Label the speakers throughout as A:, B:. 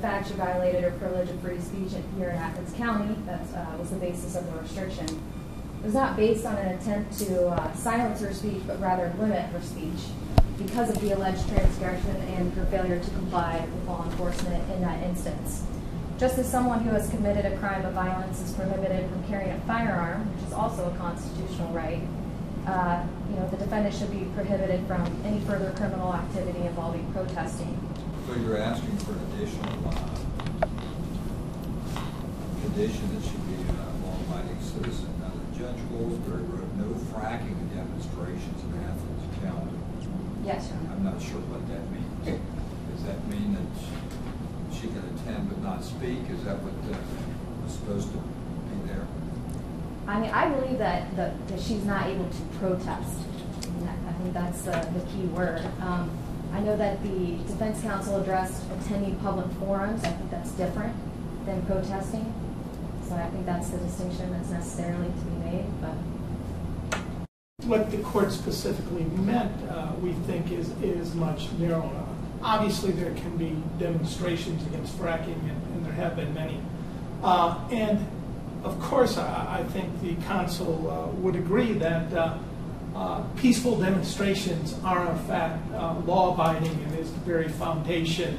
A: fact she violated her privilege of free speech here in Athens County. That was the basis of the restriction. It was not based on an attempt to silence her speech, but rather limit her speech because of the alleged transgression and her failure to comply with law enforcement in that instance. Just as someone who has committed a crime of violence is prohibited from carrying a firearm, which is also a constitutional right, the defendant should be prohibited from any further criminal activity involving protesting.
B: So you're asking for an additional condition that she be a law-abiding citizen. Now, the Judge Goldsberry wrote no fracking demonstrations in Athens County.
A: Yes, Your Honor.
B: I'm not sure what that means. Does that mean that she can attend but not speak? Is that what was supposed to be there?
A: I mean, I believe that she's not able to protest. I think that's the key word. I know that the defense counsel addressed attending public forums. I think that's different than protesting. So I think that's the distinction that's necessarily to be made. But
C: what the court specifically meant, we think, is much narrower. Obviously, there can be demonstrations against fracking, and there have been many. And of course, I think the counsel would agree that peaceful demonstrations are, in fact, law-abiding and is the very foundation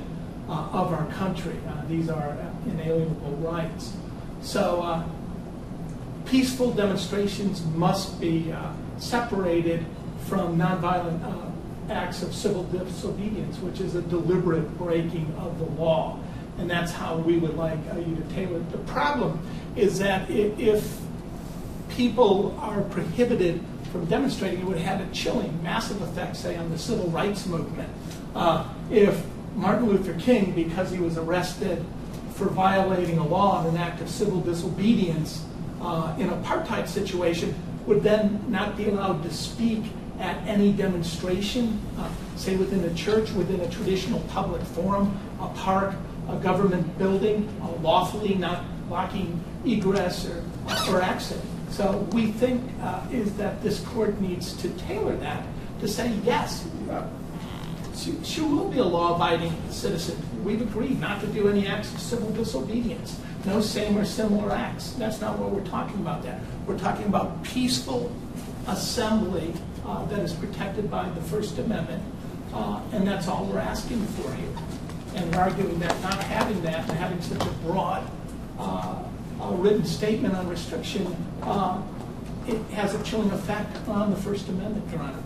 C: of our country. These are inalienable rights. So peaceful demonstrations must be separated from nonviolent acts of civil disobedience, which is a deliberate breaking of the law. And that's how we would like you to tailor it. The problem is that if people are prohibited from demonstrating, it would have a chilling, massive effect, say, on the civil rights movement. If Martin Luther King, because he was arrested for violating a law and an act of civil disobedience in an apartheid situation, would then not be allowed to speak at any demonstration, say within a church, within a traditional public forum, a park, a government building, lawfully not blocking egress or exit. So we think is that this court needs to tailor that to say, yes, she will be a law-abiding citizen. We've agreed not to do any acts of civil disobedience, no same or similar acts. That's not what we're talking about there. We're talking about peaceful assembly that is protected by the First Amendment, and that's all we're asking for here. And we're arguing that not having that and having such a broad written statement on restriction, it has a chilling effect on the First Amendment, Your Honor.